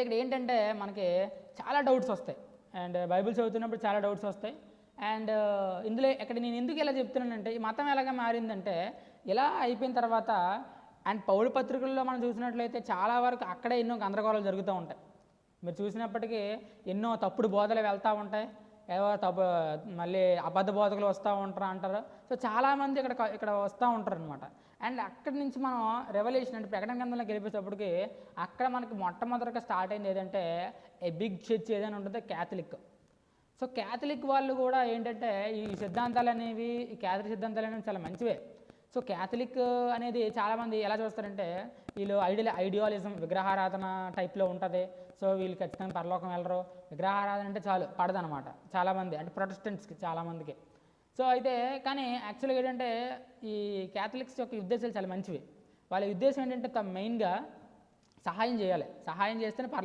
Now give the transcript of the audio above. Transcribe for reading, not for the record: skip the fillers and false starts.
ఇక్కడ ఏంటంటే మనకి చాలా డౌట్స్ వస్తాయి. అండ్ బైబిల్ చదువుతున్నప్పుడు చాలా డౌట్స్ వస్తాయి. అండ్ ఇందులో ఇక్కడ నేను ఎందుకు ఇలా చెప్తున్నానంటే, ఈ మతం ఎలాగా మారిందంటే, ఇలా అయిపోయిన తర్వాత అండ్ పౌలు పత్రికల్లో మనం చూసినట్లయితే చాలా వరకు అక్కడే ఎన్నో గందరగోళాలు జరుగుతూ ఉంటాయి. మీరు చూసినప్పటికీ ఎన్నో తప్పుడు బోధలు వెళ్తూ ఉంటాయి. ఏవో మళ్ళీ అబద్ధ బోధకులు వస్తూ ఉంటారు అంటారు. సో చాలామంది ఇక్కడ వస్తూ ఉంటారు అనమాట. అండ్ అక్కడి నుంచి మనం రెవల్యూషన్ అంటే ప్రకటన గ్రంథంలోకి వెళ్ళిపోయేటప్పటికి అక్కడ మనకి మొట్టమొదటిగా స్టార్ట్ అయింది ఏదంటే ఏ బిగ్ చర్చ్ ఏదైనా ఉంటుంది, క్యాథలిక్. సో క్యాథలిక్ వాళ్ళు కూడా ఏంటంటే ఈ సిద్ధాంతాలు అనేవి, ఈ క్యాథలిక్ సిద్ధాంతాలు అనేవి చాలా మంచివే. సో క్యాథలిక్ అనేది చాలామంది ఎలా చూస్తారంటే, వీళ్ళు ఐడియాలిజం విగ్రహారాధన టైప్లో ఉంటుంది. సో వీళ్ళు ఖచ్చితంగా పరలోకం వెళ్ళరు, విగ్రహారాధన అంటే చాలు పడదనమాట చాలామంది, అంటే ప్రొటెస్టెంట్స్కి చాలామందికి. సో అయితే కానీ యాక్చువల్గా ఏంటంటే ఈ క్యాథలిక్స్ యొక్క ఉద్దేశాలు చాలా మంచివి. వాళ్ళ ఉద్దేశం ఏంటంటే మెయిన్గా సహాయం చేయాలి, సహాయం చేస్తేనే పరలోకం